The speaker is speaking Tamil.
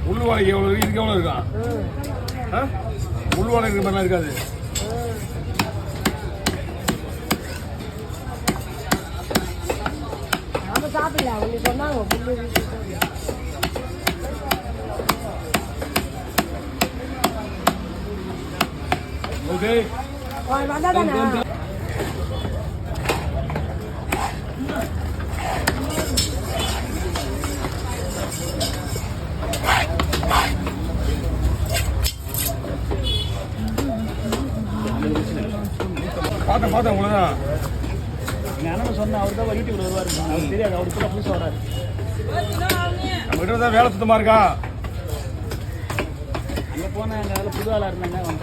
உள்வாழை எவ்வளோ இதுக்கு எவ்வளோ இருக்கா? உள்வாழை இருக்கிற மாதிரிலாம் இருக்காது. சாப்பிடல அவங்க சொன்னாங்க. ஓகே வந்தா தானே பார்த்தேன் உங்களதான் எங்கள் அண்ணன் சொன்ன அவர் தான் யூடியூப்ல வருவார். அவருக்கு தெரியாது, அவருக்கு கூட புதுசாக வராரு. நம்ம கிட்ட தான் வேலை சுத்தமாக இருக்கா. அங்கே போனால் எங்கள் அதில் புது ஆளாக இருந்தாங்க.